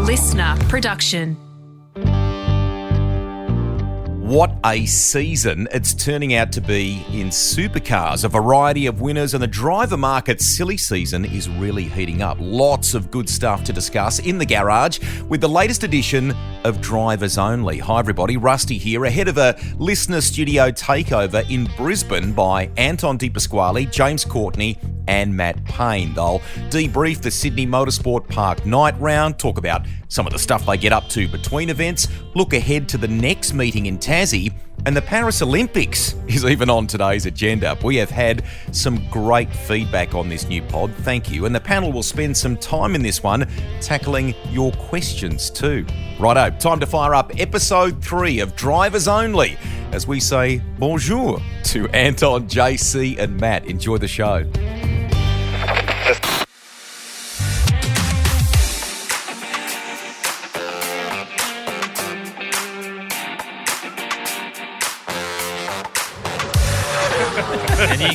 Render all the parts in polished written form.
listener production. What a season it's turning out to be in supercars. A variety of winners, and the driver market silly season is really heating up. Lots of good stuff to discuss in the garage with the latest edition of Drivers Only. Hi everybody, Rusty here, ahead of a listener studio takeover in Brisbane by Anton Pasquale, James Courtney and Matt Payne. They'll debrief the Sydney Motorsport Park night round, talk about some of the stuff they get up to between events, look ahead to the next meeting in Tassie, and the Paris Olympics is even on today's agenda. We have had some great feedback on this new pod, thank you, and the panel will spend some time in this one tackling your questions too. Righto, time to fire up episode 3 of Drivers Only as we say bonjour to Anton, JC and Matt. Enjoy the show.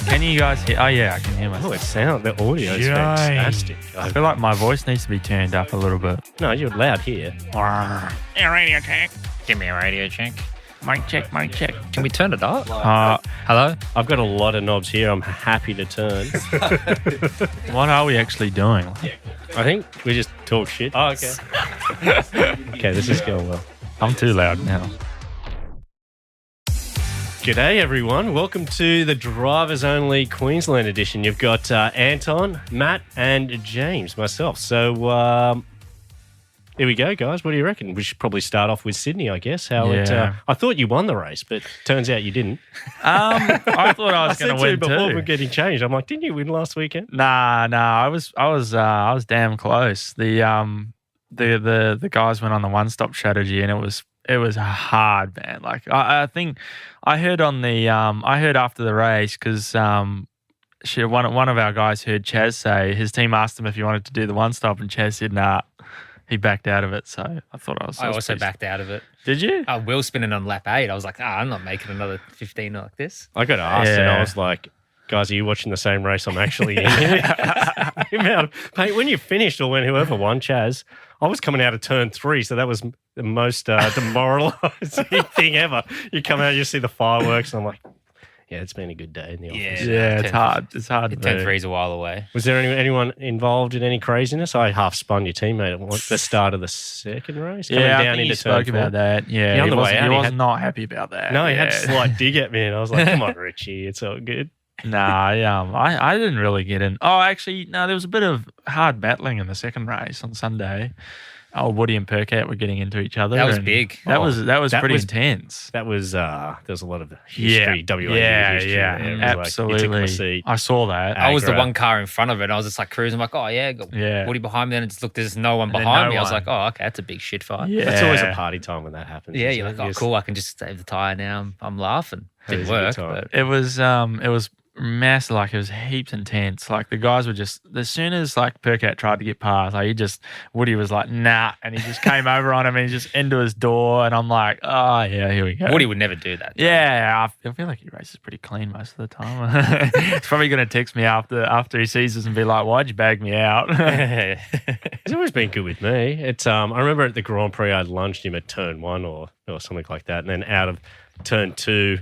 Can you guys hear? Oh yeah, I can hear myself. Oh, the audio is fantastic. I feel like my voice needs to be turned up a little bit. No, you're loud here. A radio check. Give me a radio check. Mic check, mic check. Can we turn it up? Hello? I've got a lot of knobs here. I'm happy to turn. What are we actually doing? I think we just talk shit. Oh, okay. Okay, this is going well. I'm too loud now. G'day, everyone. Welcome to the Drivers Only Queensland edition. You've got Anton, Matt, and James, myself. So here we go, guys. What do you reckon? We should probably start off with Sydney, I guess. I thought you won the race, but turns out you didn't. I thought I was going to win too. Before we were getting changed, I'm like, didn't you win last weekend? Nah. I was damn close. The guys went on the one-stop strategy, and it was hard, man. Like I think I heard on the I heard after the race because one of our guys heard Chaz say his team asked him if he wanted to do the one stop, and Chaz said nah. He backed out of it, so I thought I also backed out of it. Did you? Wheel spinning on lap 8. I was like, I'm not making another 15 like this. I got asked, and I was like, guys, are you watching the same race I'm actually in? When you finished, or when whoever won, Chaz, I was coming out of turn 3, so that was the most demoralising thing ever. You come out, you see the fireworks, and I'm like, yeah, it's been a good day in the office. Yeah, it's hard. It's hard. Turn 3 is a while away. Was there anyone involved in any craziness? I half spun your teammate at the start of the second race. I think he spoke about that. Yeah, he was not happy about that. No, he had a slight dig at me, and I was like, come on, Richie, it's all good. I didn't really get in. Oh, actually, no, there was a bit of hard battling in the second race on Sunday. Woody and Percat were getting into each other. That was big. That was pretty intense. That was there was a lot of history. History. Absolutely. I saw that. I was the one car in front of it. I was just like cruising. I'm like, got Woody behind me. Then it's look, there's no one behind me. I was like, oh, okay, that's a big shit fight. Yeah. It's always a party time when that happens. Yeah, you're like, oh, cool. I can just save the tire now. I'm laughing. Didn't work. But it was massive. Like, it was heaps intense. Like, the guys were just, as soon as like Percat tried to get past, like Woody was like, nah, and he just came over on him and he just into his door, and I'm like, oh yeah, here we go. Woody would never do that. Yeah, I feel like he races pretty clean most of the time. He's probably going to text me after he sees us and be like, why'd you bag me out? He's always been good with me. It's I remember at the Grand Prix I lunged him at turn 1 or something like that, and then out of turn 2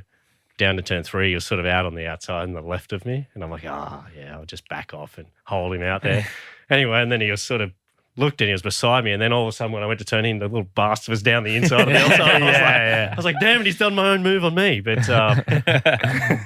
down to turn 3, he was sort of out on the outside and the left of me. And I'm like, I'll just back off and hold him out there. Anyway, and then he was sort of looked and he was beside me. And then all of a sudden when I went to turn in, the little bastard was down the inside of the outside. I was like, damn it, he's done my own move on me. But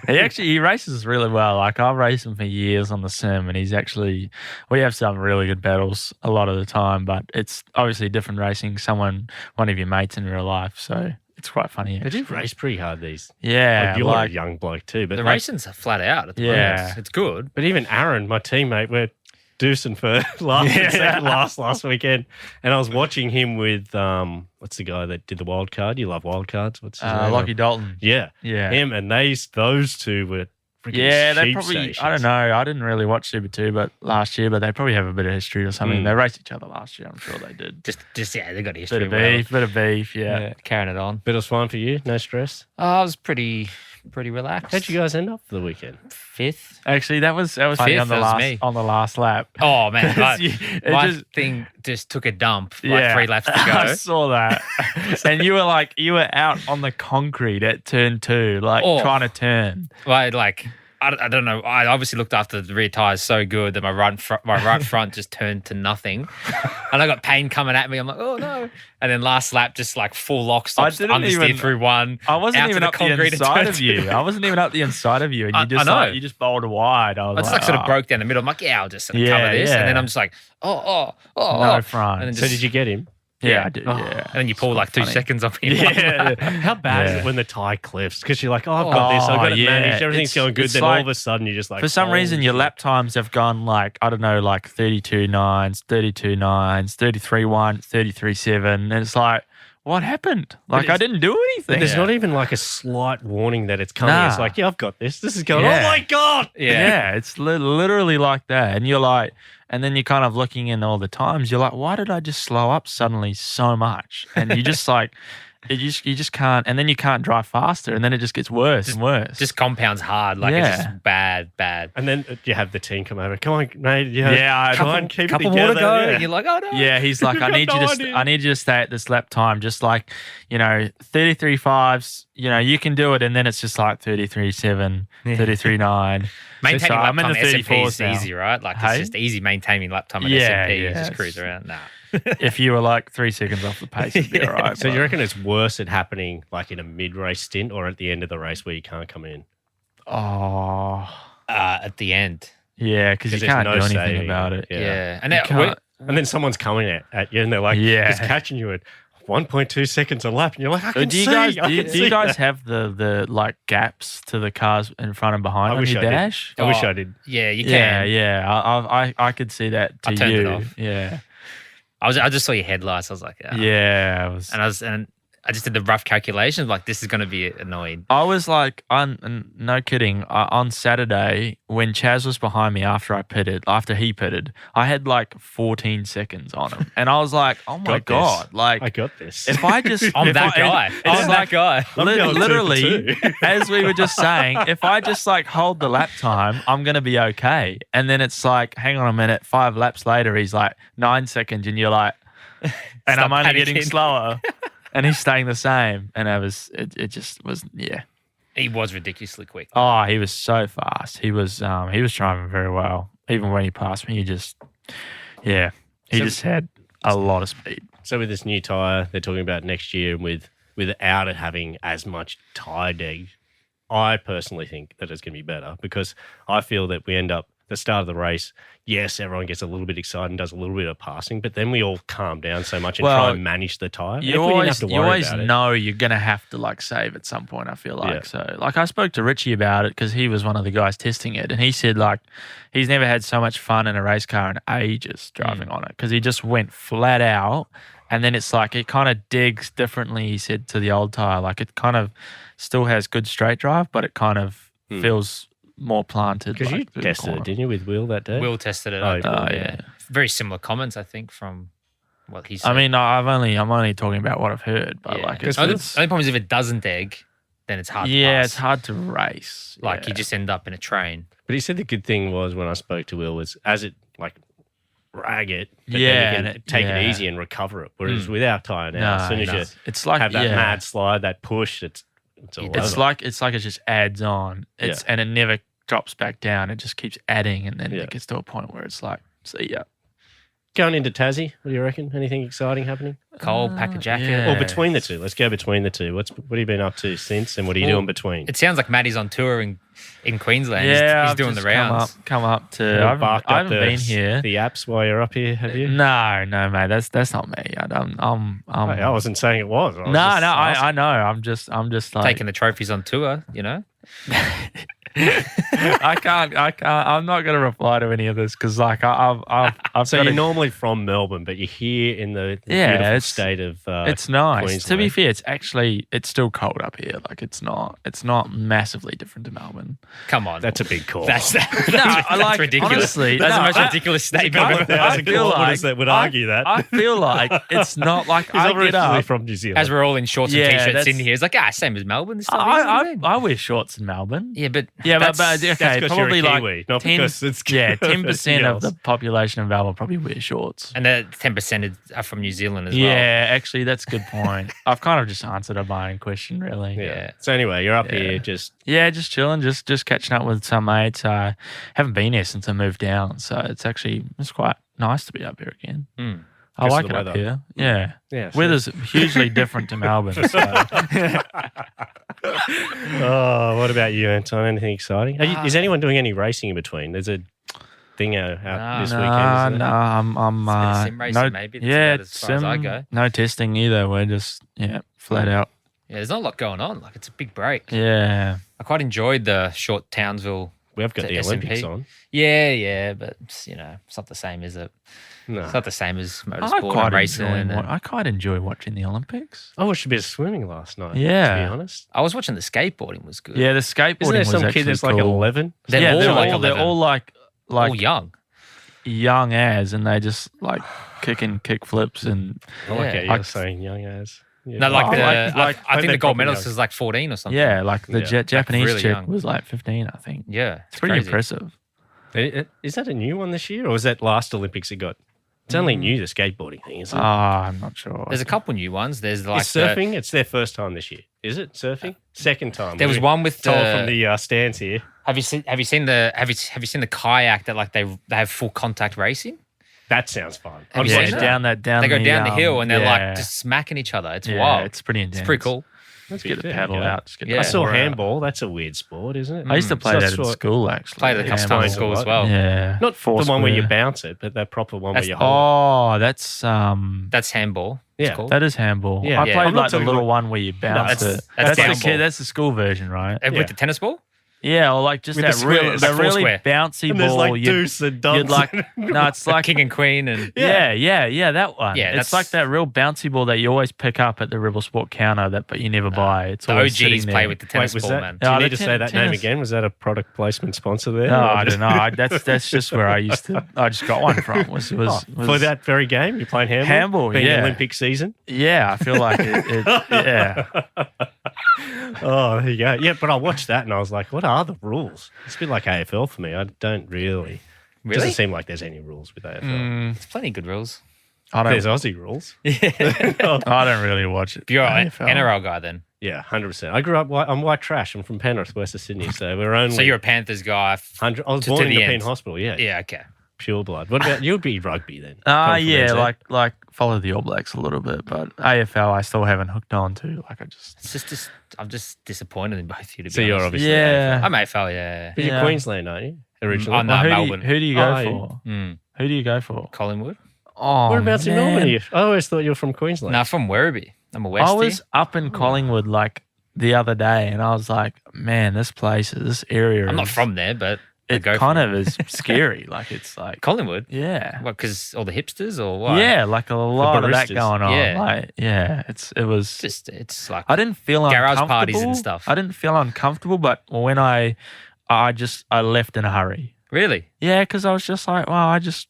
he races really well. Like, I've raced him for years on the sim, and we have some really good battles a lot of the time, but it's obviously different racing one of your mates in real life. So it's quite funny. They do race pretty hard these. Yeah. You're like a young bloke too. But the racing's flat out at the moment. It's good. But even Aaron, my teammate, we're deucing for last weekend. And I was watching him with, what's the guy that did the wild card? You love wild cards. What's his name? Lockie Dalton. Yeah. Him and those two were they probably, stations. I don't know. I didn't really watch Super 2 last year, but they probably have a bit of history or something. They raced each other last year. I'm sure they did. They got history. Bit of beef, yeah. Carrying it on. Bit of fun for you? No stress? I was pretty pretty relaxed. How'd you guys end up for the weekend? 5th. Actually, that was funny on the me. last lap. Oh man, my just thing just took a dump. Like Yeah. 3 laps to go. I saw that, and you were out on the concrete at turn 2, trying to turn. I don't know. I obviously looked after the rear tires so good that my right front just turned to nothing, and I got Payne coming at me. I'm like, oh no! And then last lap, just like full lock stops, understeer through one. I wasn't out even to up the inside of you. I wasn't even up the inside of you, and you just I know. you just bowled wide. I just sort of broke down the middle. I'm like, I'll just cover this, and then I'm just like, no front. And then So did you get him? Yeah, I did. Oh. Yeah, And then you pull like 2 seconds off him. Yeah. How bad is it when the tie cliffs? Because you're like, I've got this, I've got it managed, everything's going good. Then all of a sudden you're just like, for some reason your lap times have gone 32.9s, 32.9s, 33.1, 33.7, and it's like, what happened? I didn't do anything. There's not even like a slight warning that it's coming. Nah. It's like, I've got this. This is going. Yeah. Oh my god! Yeah, it's literally like that, and you're like. And then you're kind of looking in all the times. You're like, why did I just slow up suddenly so much? And you just you just can't. And then you can't drive faster. And then it just gets worse and worse. Just compounds hard. It's just bad. And then you have the team come over. Come on, mate. Come on, keep it couple together. more to go. Yeah. And you're like, oh no. Yeah, he's like, I need you to stay at this lap time. Just 33.5s. You can do it. And then it's just like 33.7, 33.9. Maintaining lap time at S&P is now. easy, right? It's just easy maintaining lap time at S&P. You just cruise around. Nah. If you were 3 seconds off the pace, it'd be all right. So you reckon it's worse at happening in a mid-race stint or at the end of the race where you can't come in? Oh. At the end. Yeah, because you can't do anything about it. Yeah. And then someone's coming at you and they're like, just catching you at 1.2 seconds a lap, and you're like, I can see. Do you guys have the gaps to the cars in front and behind on your dash? I wish I did. Yeah, you can. Yeah. I could see that to I turned you. it off. Yeah. I just saw your headlights. I was like, yeah. And I just did the rough calculations. This is going to be annoying. I was no kidding. On Saturday, when Chaz was behind me after he pitted, I had 14 seconds on him. And I was like, oh my God. I got this. If I just. I'm that guy. I'm that guy. Literally, as we were just saying, if I just hold the lap time, I'm going to be okay. And then it's hang on a minute, 5 laps later, he's 9 seconds, and you're like, and I'm only getting slower. And he's staying the same. And it just was, yeah. He was ridiculously quick. Oh, he was so fast. He was driving very well. Even when he passed me, he just had a lot of speed. So with this new tyre, they're talking about next year without it having as much tyre deg, I personally think that it's going to be better because I feel that we end up the start of the race, yes, everyone gets a little bit excited and does a little bit of passing, but then we all calm down so much and try and manage the tyre. You always know you're going to have to save at some point, I feel like. So I spoke to Richie about it because he was one of the guys testing it, and he said he's never had so much fun in a race car in ages driving on it because he just went flat out, and then it's it kind of digs differently, he said, to the old tyre. It kind of still has good straight drive, but it kind of feels more planted. Because you tested it, didn't you, with Will that day? Will tested it. Yeah. Very similar comments, I think, from what he said. I mean, I'm only talking about what I've heard, but the only problem is if it doesn't egg, then it's hard to pass. Yeah, it's hard to race. You just end up in a train. But he said the good thing was when I spoke to Will was as it rag it, but then you can take it easy and recover it. Whereas with our tyre now, as soon as you have that mad slide, that push, it's all over. It's it just adds on. And it never drops back down. It just keeps adding, and then it gets to a point where it's see ya. Going into Tassie, what do you reckon? Anything exciting happening? Cole, pack a jacket. Yeah. Or between the two. Let's go between the two. What have you been up to since, and what are you doing between? It sounds like Matty's on tour in Queensland. Yeah, he's doing the rounds. Come up to. I haven't been here. The apps while you're up here, have you? No, mate. That's not me. I wasn't saying it was. I know. I'm just taking the trophies on tour. I can't. I'm not going to reply to any of this because, like, I've So got you're a, normally from Melbourne, but you're here in the Yeah, beautiful it's- state of it's nice. To Queensland. be fair, it's still cold up here. Like, it's not massively different to Melbourne. Come on. That's a big call. That's I like ridiculous. honestly. That's no, the most I- ridiculous statement I- I've ever heard. I feel like that would argue that. I feel like it's not like He's I get originally up. from New Zealand. As we're all in shorts and Yeah, t-shirts that's- in here, it's like, same as Melbourne. This time of year, what do you mean? I wear shorts in Melbourne. Yeah, but Yeah, but that's- okay, That's because probably you're a like Kiwi, not 10, because it's 10% of the else. population of Melbourne probably wear shorts. and the 10% are from New Zealand as well. Yeah, actually, that's a good point. I've kind of just answered my own question, really. Yeah. So anyway, you're up Yeah. here just Yeah, just chilling, just catching up with some mates. I haven't been here since I moved down, so it's quite nice to be up here again. Mm. I Because like of it the up weather. here. Yeah, yeah. so- weather's hugely different to Melbourne. So. Oh, what about you, Anton? Anything exciting? Is anyone doing any racing in between? There's a thing out this weekend. Isn't No, there? I'm Bit of sim racing, no, maybe. That's yeah, about as far as I go. no testing either. We're just flat out. Yeah, there's not a lot going on. Like, it's a big break. Yeah, I quite enjoyed the short Townsville. We have got to the Olympics SMP. on. Yeah, but it's not the same, is it? No. It's not the same as I motorsport quite and racing. I quite enjoy watching the Olympics. I watched a bit of swimming last night. Yeah. To be honest. I was watching the skateboarding was good. Yeah, the skateboarding Isn't there was some actually kid that's like cool. 11? They're all like they're 11. all like all young. young as, and they just like kick flips and Oh, okay, Yeah. you're saying young as. Yeah. No, like Oh, the like- I think they're the gold probably medalist young. is like 14 or something. yeah, like the Yeah. Japanese really chick young. was like 15, I think. Yeah, It's pretty crazy. impressive. Is that a new one this year, or was that last Olympics it got? It's only new, the skateboarding thing, isn't it? I'm not sure. There's a couple new ones. There's like Is surfing? It's their first time this year. Is it surfing? Second time. There was We one with told the. from the stands here. Have you seen the kayak that like they have full contact racing? That sounds fun. Have I'd you yeah, watch seen that. down that down. They go down the hill and they're yeah. like just smacking each other. It's yeah, wild. It's pretty intense. It's pretty cool. Let's Get the there paddle you go. out. Just get Yeah. the I saw paddle out. handball. That's a weird sport, isn't it? I used to play So that that's at what- school, actually. Played it a couple times at school as well. Yeah, Not Four the one where you square. bounce it, but that proper one That's- where you hold Oh, that's That's handball. It's Yeah. called. that is handball. Yeah. I Yeah. played I'm not like the talking little about- one where you bounce that's- it. that's the downball. that's the school version, right? And Yeah. with the tennis ball? Yeah, or like just With that the real, squares. the Like four really square. bouncy and there's ball. like deuce and dunks. You'd like no, it's like King and Queen and yeah, that one. Yeah, it's that's- like that real bouncy ball that you always pick up at the Rebel Sport counter, but you never buy. It's the always OGs sitting play there. with the Wait, tennis was ball, that? man. Do you No, need the to say that name tennis- again? Was that a product placement sponsor there? No, Or I just- don't know. That's just where I used to. I just got one from. Was for that very game, you're playing handball. Handball, being yeah. Olympic season. Yeah, I feel like it. Yeah, Oh, there you go. Yeah, but I watched that and I was like, what are the rules? It's a bit like AFL for me. I don't really. Really? Doesn't seem like there's any rules with AFL. There's plenty of good rules. I There's don't. Aussie rules. I don't really watch it. You're an AFL. NRL guy then. Yeah, 100%. I grew up. I'm white trash. I'm from Penrith, west of Sydney. So we're only. So you're a Panthers guy. 100. I was to born in the the end. Payne Hospital. Yeah, Yeah, okay. pure blood. What about you'd be rugby then? Come from Yeah, NZ. like follow the All Blacks a little bit, but AFL I still haven't hooked on to. Like I just. It's just I'm just disappointed in both of you to be So you're honest. obviously Yeah. I'm AFL, yeah. But you're Yeah. Queensland, aren't you? Originally. Oh, no. Well, who, Melbourne. who do you go Oh, for? Mm. Who do you go for? Collingwood? Oh, Whereabouts in man. Melbourne are you? I always thought you were from Queensland. No, from Werribee. I'm a Westie. I was up in Collingwood like the other day, and I was like, man, this area. I'm not is- from there, but I It go kind for of is scary. Like it's like, Collingwood. yeah, What? Because all the hipsters or what? yeah, like a lot of that baristas. going on. Yeah. Like, yeah, it was. It's like I didn't feel garage uncomfortable. parties and stuff. I didn't feel uncomfortable, but when I left in a hurry. really. Yeah, because I was just like, well, Is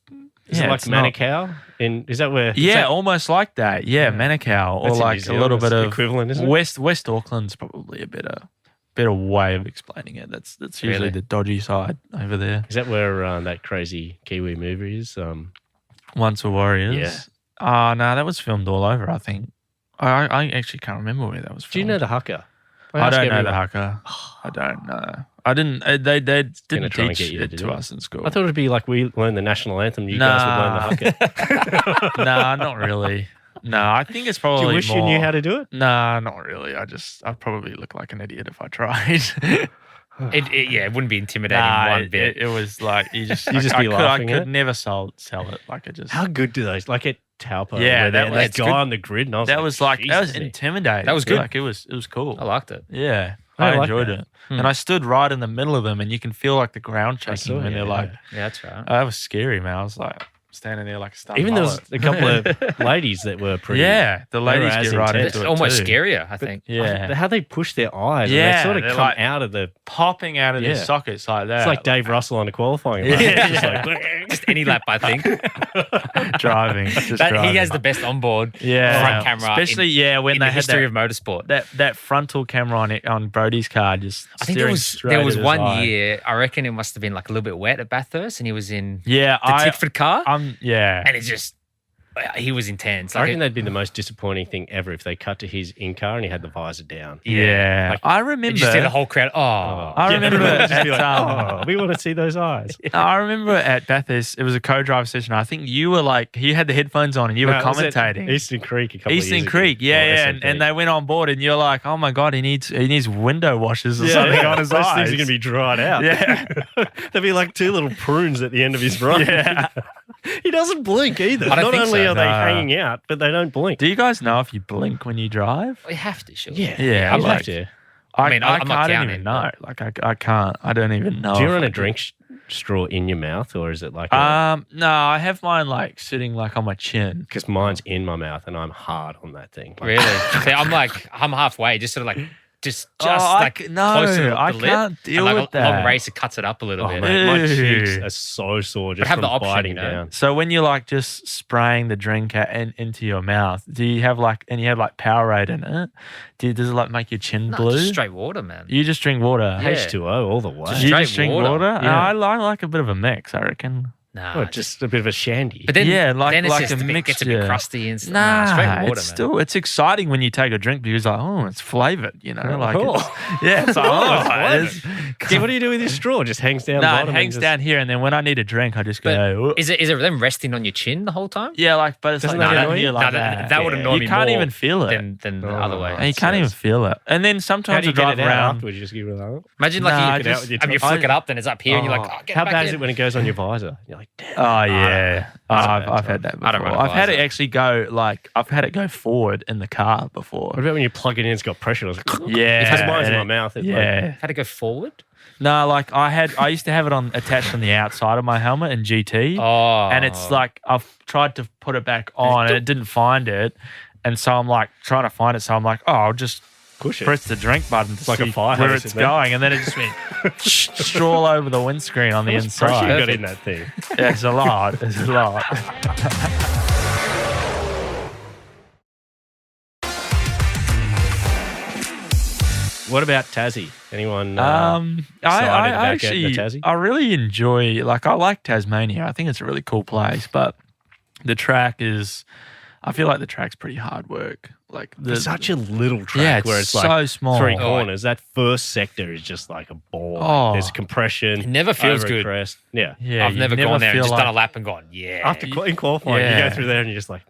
it like it's not- Manukau? Is that where? Yeah, is that, almost like that. Yeah, Manukau, or that's in New like a Zealand, little it's bit of equivalent, isn't it? West Auckland's probably a better way of explaining it. That's usually Really? the dodgy side over there. Is that where that crazy Kiwi movie is? Once Were Warriors. Yeah. Oh, no, that was filmed all over, I think. I actually can't remember where that was filmed. Do you know the Haka? I don't know the haka. I don't know. I didn't. They didn't try and teach get you to it do to it. us in school. I thought it'd be like we learn the national anthem. You guys would learn the Haka. Nah, not really. No, I think it's probably Do you wish more. you knew how to do it? Nah, not really. I'd probably look like an idiot if I tried. It wouldn't be intimidating one bit. It was like you just You just I be laughing I at could it? never sell it. Like it just How good do those? Like at Taupo, Yeah, where that that was guy good. on the grid, and I was that was like that was Jesus, intimidating. That was good. Like it was cool. I liked it. Yeah. I like enjoyed that. it. And I stood right in the middle of them, and you can feel like the ground shaking saw, when they're yeah. like, Yeah, that's right. that was scary, man. I was like standing there like a stunned Even there was mullet. a couple of ladies that were pretty. Yeah, the were ladies as get right intense. into It's it almost too. scarier, I think. Yeah, How they push their eyes. Yeah, And they sort of they're come like- out of the. popping out of their Yeah. sockets like that. It's like Dave Russell on a qualifying lap. Yeah. Just like, Just any lap, I think. driving. Just driving. He has the best onboard yeah. front camera especially when in they the had history that, of motorsport. that frontal camera on Brody's car. Just I think steering there was straight at his one eye. year, I reckon it must have been like a little bit wet at Bathurst, and he was in Yeah, the Tickford car, yeah. and he was intense. I Like reckon that'd be the most disappointing thing ever if they cut to his in car and he had the visor down. Yeah, Like- I and remember. you see the whole crowd. Oh, I remember Just at, be like, oh, we want to see those eyes. I remember at Bathurst, it was a co-drive session. I think you were like, he had the headphones on and you were No, it was at commentating. Eastern Creek a couple of Eastern years ago. Creek, Or yeah, SMP. and they went on board, and you're like, oh my god, he needs window washers or something on his Those eyes. things are going to be dried out. Yeah. There'd be like two little prunes at the end of his ride. Yeah. He doesn't blink either. I don't Not think only so, are they no. hanging out, but they don't blink. Do you guys know if you blink when you drive? we have to, sure. Yeah, you like- have to. I mean, I'm not I don't counting, even know. Like I can't. I don't even know. Do you if run I a drink straw in your mouth, or is it like? No, I have mine like sitting like on my chin. Because mine's in my mouth, and I'm hard on that thing. Like, Really? See, I'm halfway, just sort of like just I closer to the I lip, can't deal and like with a long that. racer cuts it up a little Oh bit. mate, my Ew. cheeks are so sore just have from the option, biting you know? down. So when you're like just spraying the drink into your mouth, do you have like Powerade in it? Does it like make your chin No, blue? just straight water, man. You just drink water. Yeah. H2O all the way. Just You straight just drink water. water? Yeah. I like a bit of a mix, I reckon. Nah, Oh, just a bit of a shandy. but then, Yeah, like- then it's like just a a bit, gets a bit mixture. crusty and stuff. Nah, straight water, man. it's still exciting when you take a drink because like, oh, it's flavored, you know, like Oh. it's like, oh, it's it's, See, what do you do with your straw? Just hangs down. no, bottom it and hangs just- down here, and then when I need a drink, I just But go. is it them resting on your chin the whole time? Yeah, like, but it's Doesn't like that down annoy here you? like No, that. that would Yeah. annoy me You can't more even feel it. than the Oh. other way. And you can't even feel it. And then How sometimes do you I drive get it out around. afterwards? You just give it a Imagine Nah, like I you, just- and you flick it up, then it's up here, and you're like, oh, get How back bad in. is it when it goes on your visor? You're like, damn. Oh yeah, I don't I've had that before. I don't run a I've had it visor. actually go like I've had it go forward in the car before. What about when you plug it in? It's got pressure. It's like, Yeah, because mine's in and my it- mouth. It Yeah, Had to go forward. no, like I used to have it attached on the outside of my helmet in GT, Oh, and it's like I've tried to put it back on and it didn't find it, and so I'm like trying to find it. So I'm like, oh, I'll just push it. press the drink button to like a see fire where hose, it's isn't it? going, and then it just went straw all over the windscreen on the How much pressure you inside. got in that thing? Yeah, it's a lot. It's a lot. What about Tassie? Anyone? I excited about getting actually, to Tassie? I really enjoy, like, I like Tasmania. I think it's a really cool place, but the track is, I feel like the track's pretty hard work. Like, It's such a little track yeah, it's where it's so like small. three Oh, corners. That first sector is just like a ball. Oh. There's compression. It never feels over a good. crest. Yeah. Yeah, I've you never gone there and feel just like, done a lap and gone, yeah. After in qualifying, you Yeah. go through there and you're just like,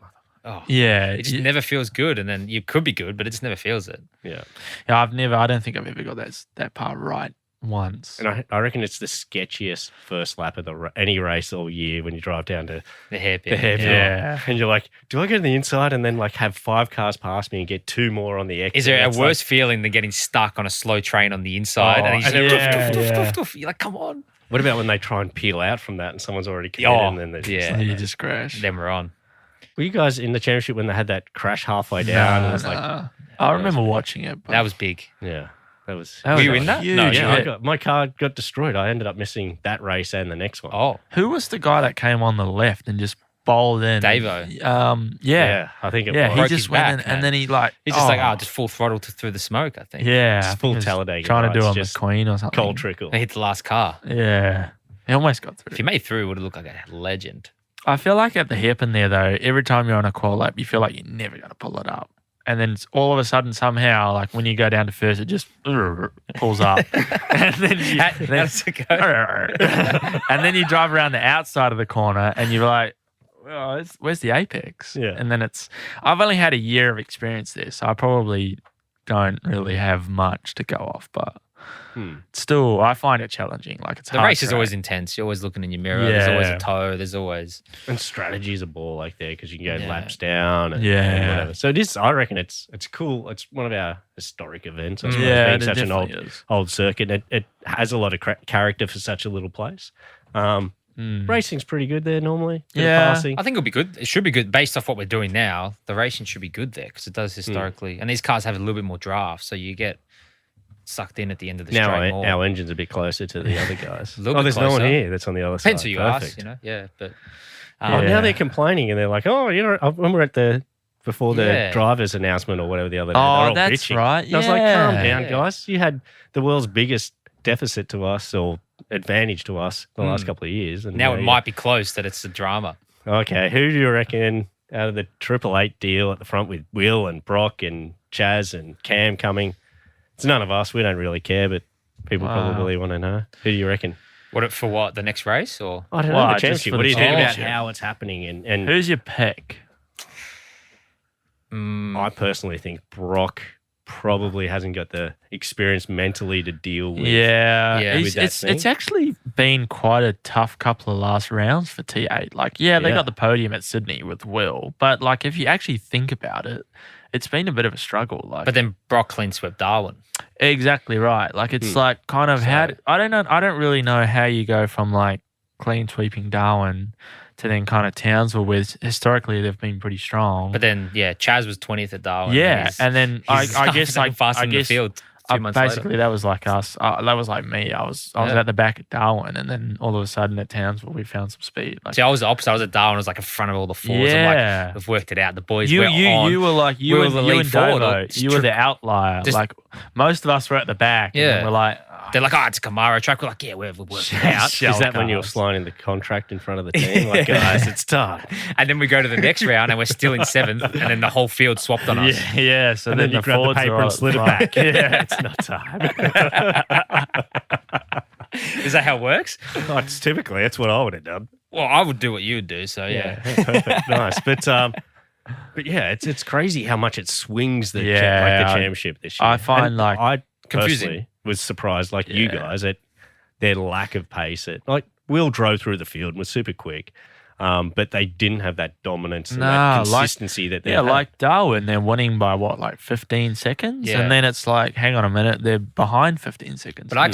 Oh, Yeah, it just never feels good, and then you could be good, but it just never feels it. yeah. yeah, I don't think I've ever got that part right once. And I reckon it's the sketchiest first lap of any race all year when you drive down to The hairpin. the hairpin. Yeah. And you're like, do I go to the inside and then like have 5 cars past me and get 2 more on the exit? Is there a It's worse like, feeling than getting stuck on a slow train on the inside? Oh, and you just and then- doof, doof, yeah. doof, doof, doof. You're like, come on. what about when they try and peel out from that and someone's already committed Oh, and then they're just yeah. And like, you just crash. Then we're on. were you guys in the championship when they had that crash halfway down? And it was like, Nah. I remember watching it. But That was big. yeah, that was. That Were was you a in that? huge No, yeah, hit. my car got destroyed. I ended up missing that race and the next one. Oh, Who was the guy that came on the left and just bowled in? Davo. Yeah. I think it Yeah, was. he Broke just his went back, in man. and then he like he's just like, just full throttle through the smoke, I think. yeah, Just I think full he was Talladega trying to do nights, on just McQueen or something. cold trickle. He hit the last car. Yeah, he almost got If through. he made through, it would have looked like a legend. I feel like at the hairpin there though, every time you're on a qual lap, you feel like you're never going to pull it up. And then it's all of a sudden, somehow, like when you go down to first, it just pulls up. And then you, How does it go? and then you drive around the outside of the corner and you're like, well, where's the apex? Yeah. And then I've only had a year of experience there, so I probably don't really have much to go off. But still, I find it challenging. Like it's The hard race is track. always intense. You're always looking in your mirror. There's always Yeah. a toe. There's always And strategy's a ball like there because you can go Yeah. laps down and, Yeah. and whatever. So this, I reckon it's cool. It's one of our historic events. I suppose, Yeah, being it such an definitely is. old circuit. It has a lot of character for such a little place. Racing's pretty good there normally. Bit of Yeah. passing. I think it'll be good. It should be good based off what we're doing now. The racing should be good there because it does historically. And these cars have a little bit more draft, so you get sucked in at the end of the Now straight more. our engine's a bit closer to the other guys. Little bit There's no one closer. here that's on the other Depends side. who you Perfect. ask, you know. Yeah, but Oh, Yeah. now they're complaining and they're like, oh, you know, when we're at before the Yeah. driver's announcement or whatever the other day, Oh, they're all that's bitching. right. And I was like, calm Yeah. down, Yeah. guys. You had the world's biggest deficit to us or advantage to us the last couple of years. And now it you- might be close that it's a drama. Okay, who do you reckon out of the 888 deal at the front with Will and Brock and Chaz and Cam coming? It's none of us. We don't really care, but people Wow. probably want to know. Who do you reckon? For what? The next race or? I don't Well, know. The just championship. for What do you the think about championship. how it's happening? And Who's your pick? I personally think Brock probably hasn't got the experience mentally to deal with. Yeah, Yeah. It's, with that it's thing. it's actually been quite a tough couple of last rounds for T8. Like, they Yeah. got the podium at Sydney with Will, but like if you actually think about it, it's been a bit of a struggle. Like, But then Brock clean swept Darwin. exactly right. Like it's like kind of how I don't know. I don't really know how you go from like clean sweeping Darwin to then kind of Townsville, where historically they've been pretty strong. But then, Chaz was 20th at Darwin. yeah, and then I guess like fast I in the guess field 2 months basically later. that was like us. That was like me. I was Yeah. at the back at Darwin, and then all of a sudden at Townsville we found some speed. Like, See, I was the opposite. I was at Darwin. I was like in front of all the fours. I'm yeah. like, we've worked it out. The boys you were on. were like We were the you lead and forward. Dovo, Just you were the outlier. just- like most of us were at the back. Yeah. and then we're like, They're like, it's a Camaro track. We're like, yeah, we've worked it out. Shell Is that when you were cars. signing the contract in front of the team? Like, guys, it's time. And then we go to the next round and we're still in 7th. And then the whole field swapped on us. yeah. So And then then you the grab the forwards paper are and slid it like- back. Yeah, it's not time. Is that how it works? Oh, it's typically, that's what I would have done. Well, I would do what you would do. So, yeah. Perfect. Nice. But yeah, it's crazy how much it swings the Yeah, the I- championship this year. I find, And like, I confusing. personally was surprised, like you Yeah. guys, at their lack of pace. Will drove through the field and was super quick, but they didn't have that dominance and that consistency that they Yeah, had. like Darwin, they're winning by what, like 15 seconds? Yeah. And then it's like, hang on a minute, they're behind 15 seconds. But I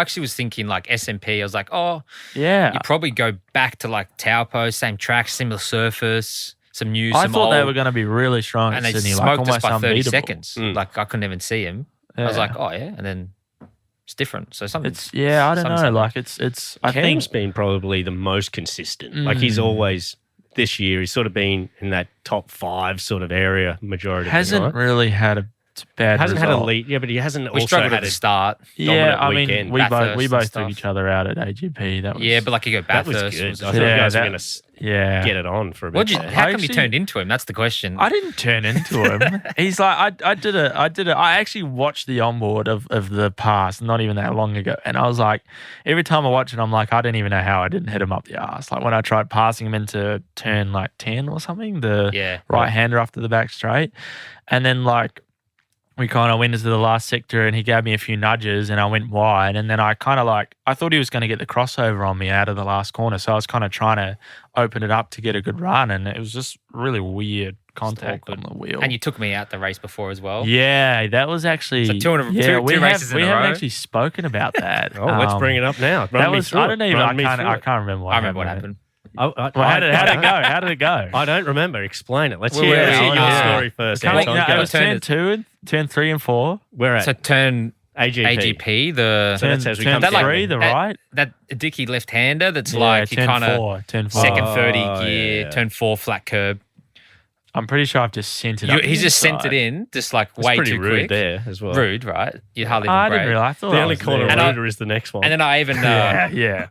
actually was thinking like SMP. I was like, oh, yeah. you probably go back to like Taupo, same track, similar surface, some new, I some thought they old, were going to be really strong and at they Sydney, like smoked us almost by 30 unbeatable. seconds. Like I couldn't even see him. I was Yeah. like, oh yeah, and then it's different. So something. It's I don't know. something. Like it's. I Cam's think been probably the most consistent. Like he's always this year, he's sort of been in that top 5 sort of area majority of the hasn't time. really had a bad. Hasn't had result. a lead, yeah, but he hasn't we also struggled had at the a start. Yeah, dominant I mean, weekend. we Bathurst both and took stuff. each other out at AGP. That was Yeah, but like you go That was Bathurst. good. was I just- thought you Yeah, guys were that- going to yeah. get it on for a bit. What'd you? there. How come you actually- turned into him? That's the question. I didn't turn into him. He's like, I actually watched the onboard of the pass not even that long ago. And I was like, every time I watch it, I'm like, I didn't even know how I didn't hit him up the arse. Like when I tried passing him into turn like 10 or something, the Yeah. right hander after the back straight. And then like, we kind of went into the last sector and he gave me a few nudges and I went wide. And then I kind of like, I thought he was going to get the crossover on me out of the last corner. So I was kind of trying to open it up to get a good run. And it was just really weird contact on awkward. the wheel. And you took me out the race before as well. Yeah, that was actually. So two races in we a haven't row. actually spoken about that. Oh, let's bring it up now. That was, I don't even, I can't remember what I remember what happened. Well, how did it go? How did it go? I don't remember. Explain it. Let's Well, hear we're your at- story first. Can't- Anton. no, Go. it was turn 2 and turn 3 and 4. We're at So turn AGP. AGP, the So that's as we turn come that, like, 3, the that- right. that dicky left-hander that's Yeah, like you turn kind of 4, turn 4. second 30 Oh, gear, yeah. turn 4 flat curb. I'm pretty sure I've just sent it up. He's the just sent inside. it in, just like It's way pretty too rude quick. there as well. Rude, right? You hardly I even didn't brake. realize. I thought The I only was corner there. And I- ruder is the next one. And then I even Yeah.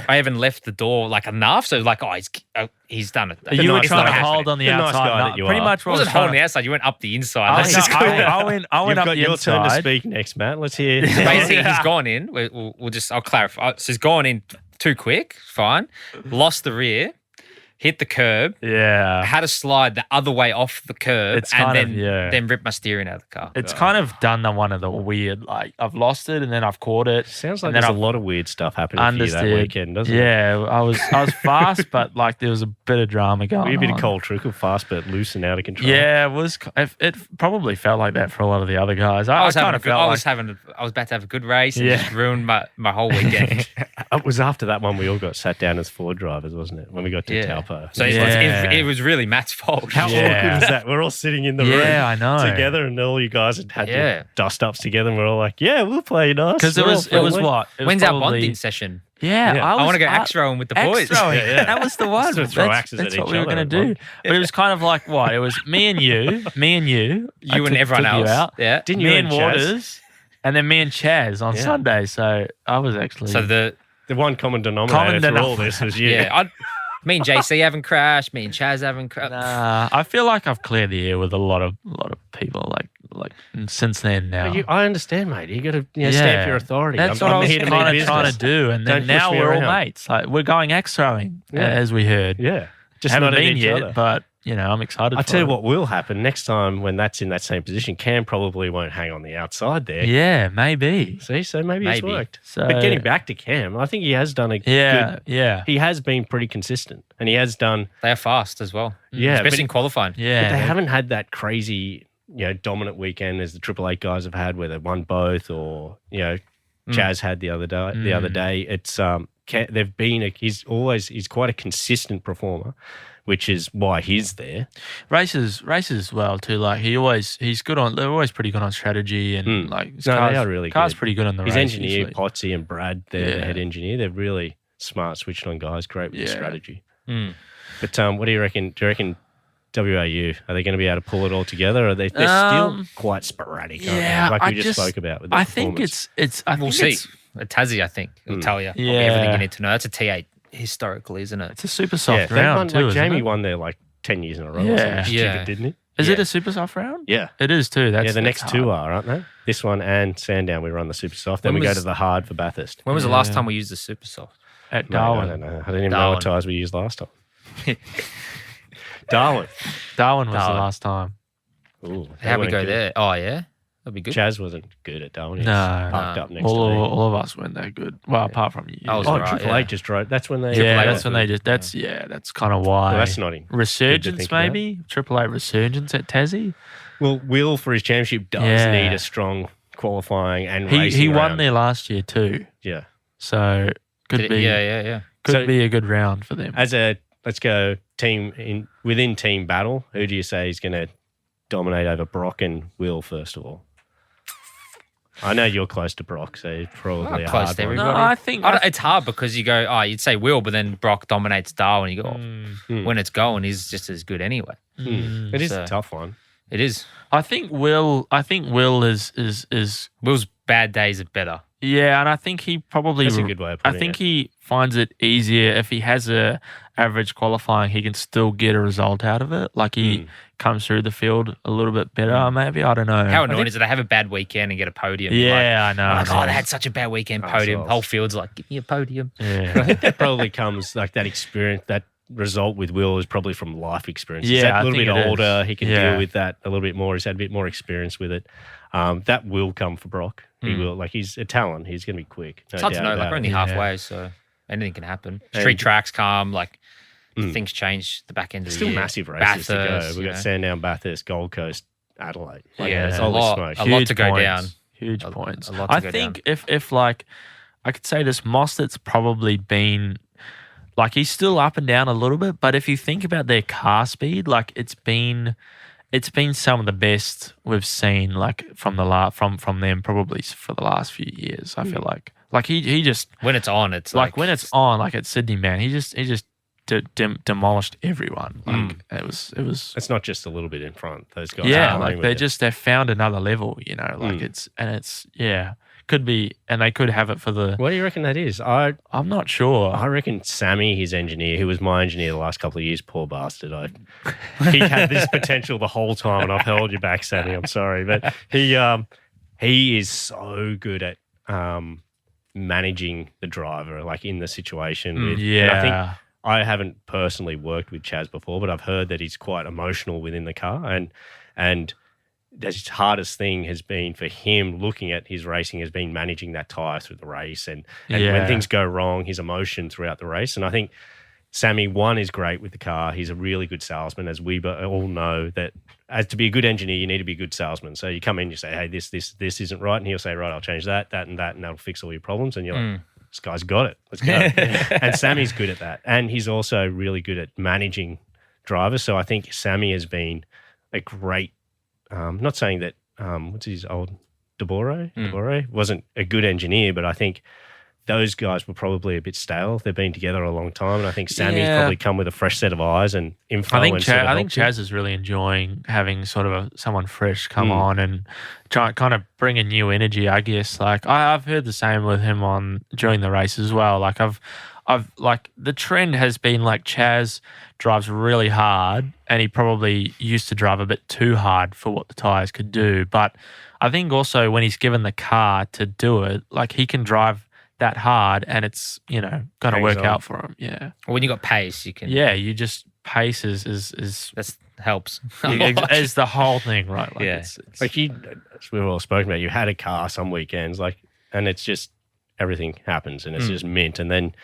I even left the door like enough, so like he's done it. You were nice trying to guy. hold on the The nice outside. guy No, that you pretty are. much I what I wasn't was holding trying the to. outside. You went up the inside. I That's just went cool. I went You've up got the your turn to inside. speak next, Matt. Let's hear. Basically, Yeah. he's gone in. I'll clarify. So he's gone in too quick. Fine. Lost the rear. hit the curb, Yeah. had to slide the other way off the curb, It's and kind then of- yeah. then rip my steering out of the car. It's kind of done one of the weird, like I've lost it and then I've caught it. Sounds like and then there's a I've lot of weird stuff happening for you that understeered. weekend, doesn't it? Yeah, I was fast, but like there was a bit of drama going Were you a bit on. of cold trickle, fast but loose and out of control? Yeah, it was. It probably felt like that for a lot of the other guys. I was kind having of a good, felt I like was about to have a good race and Yeah. just ruined my whole weekend. It was after that one we all got sat down as Ford drivers, wasn't it? When we got to Taupo. So Yeah. it was really Matt's fault. How Yeah. awkward is that? We're all sitting in the room I know. together, and all you guys had Yeah. your dust ups together, and we're all like, "Yeah, we'll play nice." Because it We're all was friendly. what? It was When's our probably- bonding session? Yeah, Yeah. I want to go axe axe throwing with the boys. throwing. Yeah. That was the one. Sort of throw That's axes at what each we were other going to at do. one. But it was kind of like what? It was me and you. You and everyone took else. You out. Yeah. Didn't you Me and and Chaz? Waters, and then me and Chaz on Yeah. Sunday. So I was actually. So The one common denominator for all this was you. me and JC haven't crashed. Me and Chaz haven't crashed. Nah, I feel like I've cleared the air with a lot of people like since then now. I understand, mate. You got to stamp your authority. That's I'm what I was here to mean kind of business. trying to do, and then Don't push now me we're all around. mates. Like we're going axe throwing, Yeah. as we heard. Yeah, just Haven't not at been each yet, other. but I'm excited. I for tell you it. what will happen next time when that's in that same position. Cam probably won't hang on the outside there. Yeah, maybe. See, so maybe it's Maybe. worked. So But getting back to Cam, I think he has done a good. yeah. He has been pretty consistent, and he has done. They are fast as well. Yeah, Especially but- in qualifying. But Yeah, they haven't had that crazy, dominant weekend as the Triple Eight guys have had, where they won both, or Chaz had the other day. The other day, it's they've been. He's quite a consistent performer, which is why he's there. races well too. Like he's good on. They're always pretty good on strategy and like his No, car's, they are really car's good. pretty good on the His race. engineer, usually. Potsy and Brad, they're the Yeah. head engineer. They're really smart, switched on guys, great with the Yeah. strategy. Mm. But what do you reckon? Do you reckon WAU, are they going to be able to pull it all together? Or they're still quite sporadic, aren't yeah, they? Like I we just spoke about with the I think performance. it's. We'll see. At Tassie, I think it'll tell you Yeah. everything you need to know. That's a T8 historically, isn't it? It's a super soft they round won, too. like isn't Jamie it? won there like 10 years in a row. Yeah. Or something stupid, Yeah. didn't it? Is Yeah. it a super soft round? Yeah. It is too. That's The next that's two hard. are, aren't they? This one and Sandown, we run the super soft. Then When we go was- to the hard for Bathurst. When was the last time we used the super soft? At Mate, I Darwin. don't know. I didn't even know Darwin. what tyres we used last time. Darwin. Darwin was Darwin. the last time. Ooh, they How we weren't go good. there? Oh yeah, that'd be good. Chaz wasn't good at Darwin. He No. was parked up next to me. All of us weren't that good. Well, apart from you. I was Oh, right, Triple yeah. Eight just drove. That's when they. yeah, Triple A that's was when good. they just. That's kind of why. Well, that's not in. Resurgence, think about. maybe Triple A resurgence at Tassie. Well, Will for his championship does Yeah. need a strong qualifying and He racing won round. there last year too, Yeah. so could Did be it- yeah. could So- be a good round for them. As a let's go within team battle, who do you say is going to dominate over Brock and Will first of all? I know you're close to Brock, so it's probably a close hard to one. everybody. No, I think It's hard because you go, you'd say Will, but then Brock dominates Darwin. You go, when it's going, he's just as good anyway. It is So- a tough one. It is. I think Will is Will's bad days are better. yeah, and I think he probably. That's a good way of I putting think it. he finds it easier if he has a average qualifying. He can still get a result out of it. Like he comes through the field a little bit better. Maybe I don't know. How annoying is it? They have a bad weekend and get a podium. You're Yeah, I know. Like, I know. they had such a bad weekend podium. Assholes. Whole field's like, give me a podium. Yeah. I think that probably comes like that experience, that result with Will is probably from life experience. He's Yeah, a I little think bit it is. older. He can Yeah. deal with that a little bit more. He's had a bit more experience with it. That will come for Brock. He will. Like he's a talent. He's going to be quick. It's hard to doubt know. Like about we're it. only Yeah. halfway, so anything can happen. And- Street tracks calm, like things change the back end of Still the year. massive races to Bathurst, go. We've you got know. Sandown, Bathurst, Gold Coast, Adelaide. Like, Yeah, it's a holy lot. smokes. A lot to go points. down. Huge A- points. a lot to I go think if like I could say this, Mostert's probably been like he's still up and down a little bit, but if you think about their car speed, like it's been some of the best we've seen like from them probably for the last few years. I feel like he just When it's on, it's like when it's on, like at Sydney, man, he just demolished everyone. Like it was It's not just a little bit in front. Those guys yeah, are like they've found another level, you know, like it's could be, and they could have it for the. What do you reckon that is? I'm not sure. I reckon Sammy, his engineer, who was my engineer the last couple of years, poor bastard. He had this potential the whole time, and I've held you back, Sammy. I'm sorry, but he is so good at managing the driver, like in the situation. And I think I haven't personally worked with Chaz before, but I've heard that he's quite emotional within the car, and his hardest thing has been for him looking at his racing has been managing that tyre through the race and when things go wrong, his emotion throughout the race. And I think Sammy, one, is great with the car. He's a really good salesman, as we all know that as to be a good engineer, you need to be a good salesman. So you come in, you say, hey, this isn't right. And he'll say, right, I'll change that, and that'll fix all your problems. And you're like, this guy's got it. Let's go. And Sammy's good at that. And he's also really good at managing drivers. So I think Sammy has been a great, not saying that, what's his old, Debore wasn't a good engineer, but I think those guys were probably a bit stale. They've been together a long time, and I think Sammy's probably come with a fresh set of eyes and info. I think Chaz is really enjoying having sort of someone fresh come on and try kind of bring a new energy. I guess like I've heard the same with him during the race as well. Like I've like the trend has been like Chaz drives really hard, and he probably used to drive a bit too hard for what the tires could do. But I think also when he's given the car to do it, like he can drive that hard and it's, going to work out for him. Yeah. Well, when you got pace, you can. Yeah, you just pace is that helps. is the whole thing, right? Like yeah. It's, like as we've all spoken about, you had a car some weekends, and it's just everything happens and it's just mint. And then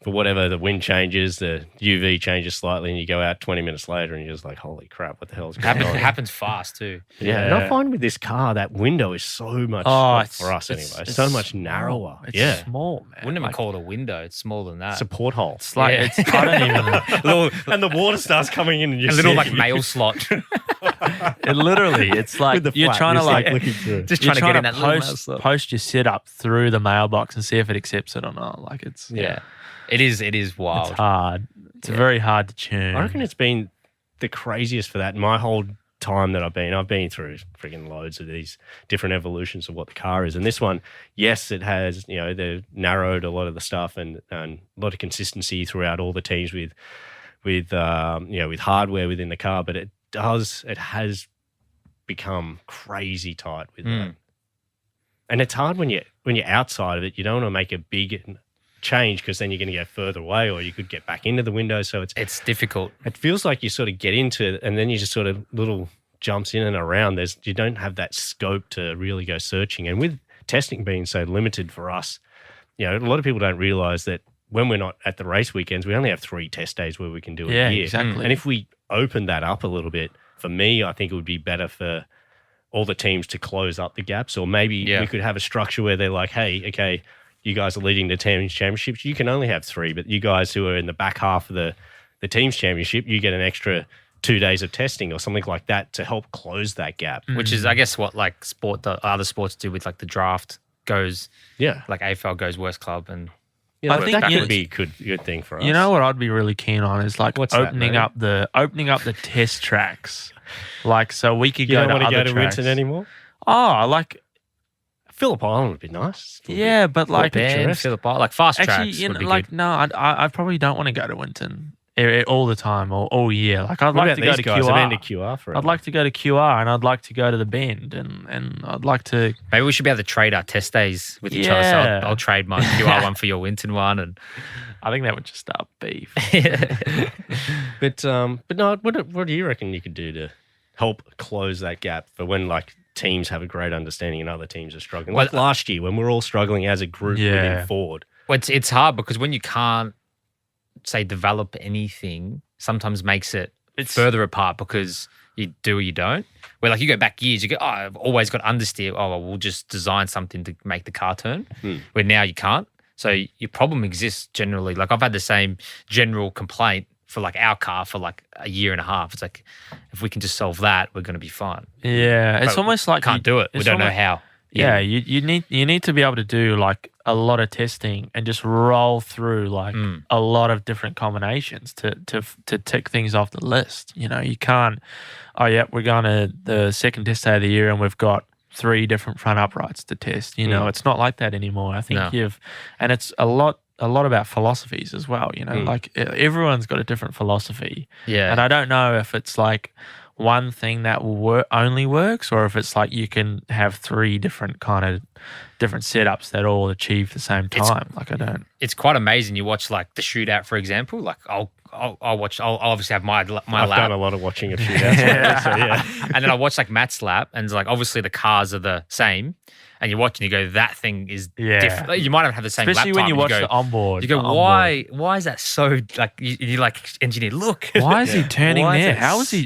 for whatever, the wind changes, the UV changes slightly, and you go out 20 minutes later and you're just like, holy crap, what the hell's going on? It happens fast too. Yeah. And I find with this car, that window is so much, for us anyway, so much narrower. It's small, man. Wouldn't even call it a window. It's smaller than that. It's a porthole. It's like, I don't even... and the water starts coming in and you a little like mail slot. It literally, it's like you're trying to like looking through. Just trying to get in that post your setup through the mailbox and see if it accepts it or not. Like it's... Yeah. It is wild. It's hard. It's very hard to tune. I reckon it's been the craziest for that. My whole time that I've been through freaking loads of these different evolutions of what the car is. And this one, yes, it has, they've narrowed a lot of the stuff and a lot of consistency throughout all the teams with hardware within the car, but it has become crazy tight with that. And it's hard when you're outside of it. You don't want to make a big change because then you're going to go further away or you could get back into the window. So it's difficult. It feels like you sort of get into it and then you just sort of little jumps in and around. You don't have that scope to really go searching. And with testing being so limited for us, a lot of people don't realize that when we're not at the race weekends, we only have 3 test days where we can do it a year. Exactly. And if we open that up a little bit, for me, I think it would be better for all the teams to close up the gaps, or maybe we could have a structure where they're like, hey, okay, you guys are leading the teams championships. You can only have 3, but you guys who are in the back half of the teams championship, you get an extra 2 days of testing or something like that to help close that gap. Which is, I guess, what like other sports do with like the draft goes. Yeah, like AFL goes worst club, and I think that would be a good thing for us. You know what I'd be really keen on is like opening up the test tracks, like so we could go to other tracks. You don't want to go to Winton anymore? Oh, like. Phillip Island would be nice. Yeah, but like Phillip Island, like fast tracks. Actually, would be like good. no, I probably don't want to go to Winton all the time or all year. Like I'd like to go to guys? QR. I've been to QR forever. I'd like to go to QR and I'd like to go to the Bend and I'd like to. Maybe we should be able to trade our test days with each other. So I'll trade my QR one for your Winton one, and I think that would just start beef. But no, what do you reckon you could do to help close that gap for when like teams have a great understanding and other teams are struggling? Like last year when we're all struggling as a group within Ford. Well, it's hard because when you can't, say, develop anything, sometimes makes it further apart because you do or you don't. Where like you go back years, you go, I've always got understeer. Oh, well, we'll just design something to make the car turn. Where now you can't. So your problem exists generally. Like I've had the same general complaint for like our car for like a year and a half. It's like, if we can just solve that, we're going to be fine. Yeah. It's almost like can't do it. We don't know how. Yeah. You need to be able to do like a lot of testing and just roll through like a lot of different combinations to tick things off the list. You can't, we're going to the second test day of the year and we've got 3 different front uprights to test. It's not like that anymore. I think and it's a lot about philosophies as well, like everyone's got a different philosophy. Yeah. And I don't know if it's like one thing that will only works or if it's like you can have 3 different kind of different setups that all achieve the same time. Like I don't. It's quite amazing. You watch like the shootout, for example. Like I'll watch. I'll obviously have my I've lap. done a lot of watching of shootouts. So yeah. And then I watch like Matt's lap, and it's like obviously the cars are the same, and you watch and you go, that thing is different. Like, you might not have the same Especially lap when time, you and watch go, the onboard. You go, the onboard. why is that so like you like engineer? Look, Why is he turning Why is there?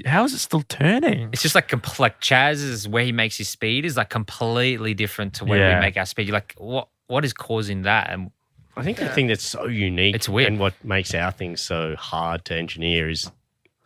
it How is it still turning? It's just like like Chaz's where he makes his speed is like completely different to where we make our speed. You're like, what is causing that? And I think the thing that's so unique It's weird. and what makes our thing so hard to engineer is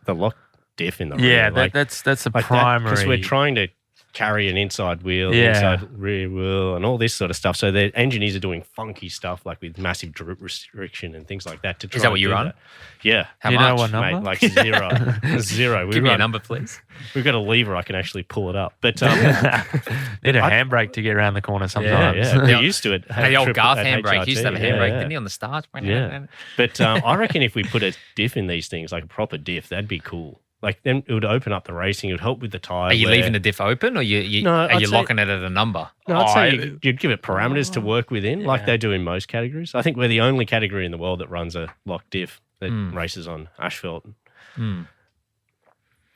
the lock diff in the rear. That's a Like primary. because we're trying to carry an inside wheel, Yeah. inside rear wheel, and all this sort of stuff. So the engineers are doing funky stuff like with massive drip restriction and things like that. To try Is that and what you do run? that. Yeah. How Do you much? know what number? Mate, like zero. Zero. Give me a number, please. We've got a lever. I can actually pull it up. But Need a handbrake to get around the corner yeah, sometimes. yeah. We're used to it. The old Garth At handbrake. He used to have a HRT. handbrake, Yeah, didn't he, on the start? Yeah. But I reckon if we put a diff in these things, like a proper diff, that'd be cool. Like then it would open up the racing. It would help with the tire. Are you leaving the diff open, or you No, are I'd you say- locking it at a number? No, I'd say Oh, you'd give it parameters to work within, like they do in most categories. I think we're the only category in the world that runs a lock diff that races on asphalt.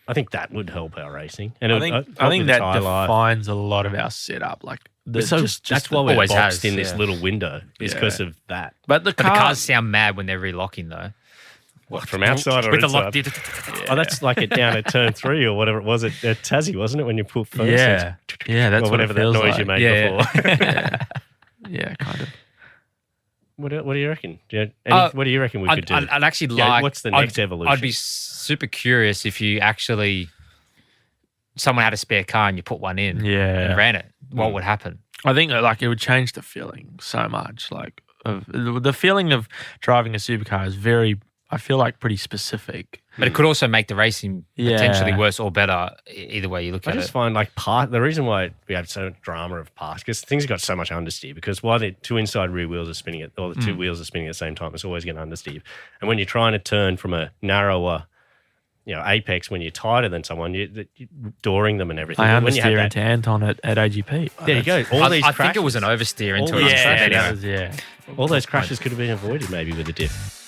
I think that would help our racing, and it I would think help I think with the that tyre life. defines a lot of our setup. Like So that's why we're always boxed has, in this yeah. little window, is because of that. But the But the cars sound mad when they're relocking, though. What, from outside or With the inside? lock diff. Oh, that's like it down at turn 3 or whatever it was at Tassie, wasn't it? When you pull first, Yeah, that's or whatever what it feels that noise like. you made Yeah, before. Yeah, kind of. What do you reckon? Uh, What do you reckon we could do? I'd actually Yeah, like. what's the next evolution? I'd be super curious if you actually someone had a spare car and you put one in Yeah. and ran it. What would happen? I think like it would change the feeling so much. Like the feeling of driving a supercar is very, I feel like, pretty specific. But it could also make the racing potentially Yeah. worse or better, either way you look I at just it. find like the reason why we have so much drama of parts, because things have got so much understeer, because while the two inside rear wheels are spinning it, or the two wheels are spinning at the same time, it's always going to understeer. And when you're trying to turn from a narrower, apex, when you're tighter than someone, you're dooring them and everything. I And when you have understeer that- into Anton at AGP. There you go. All I these think crashes, it was an oversteer into all it. these crashes. Anyway. all those crashes could have been avoided maybe with a diff.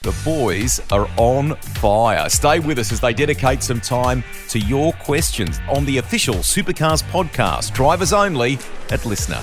The boys are on fire. Stay with us as they dedicate some time to your questions on the official Supercars podcast, drivers only at Listener.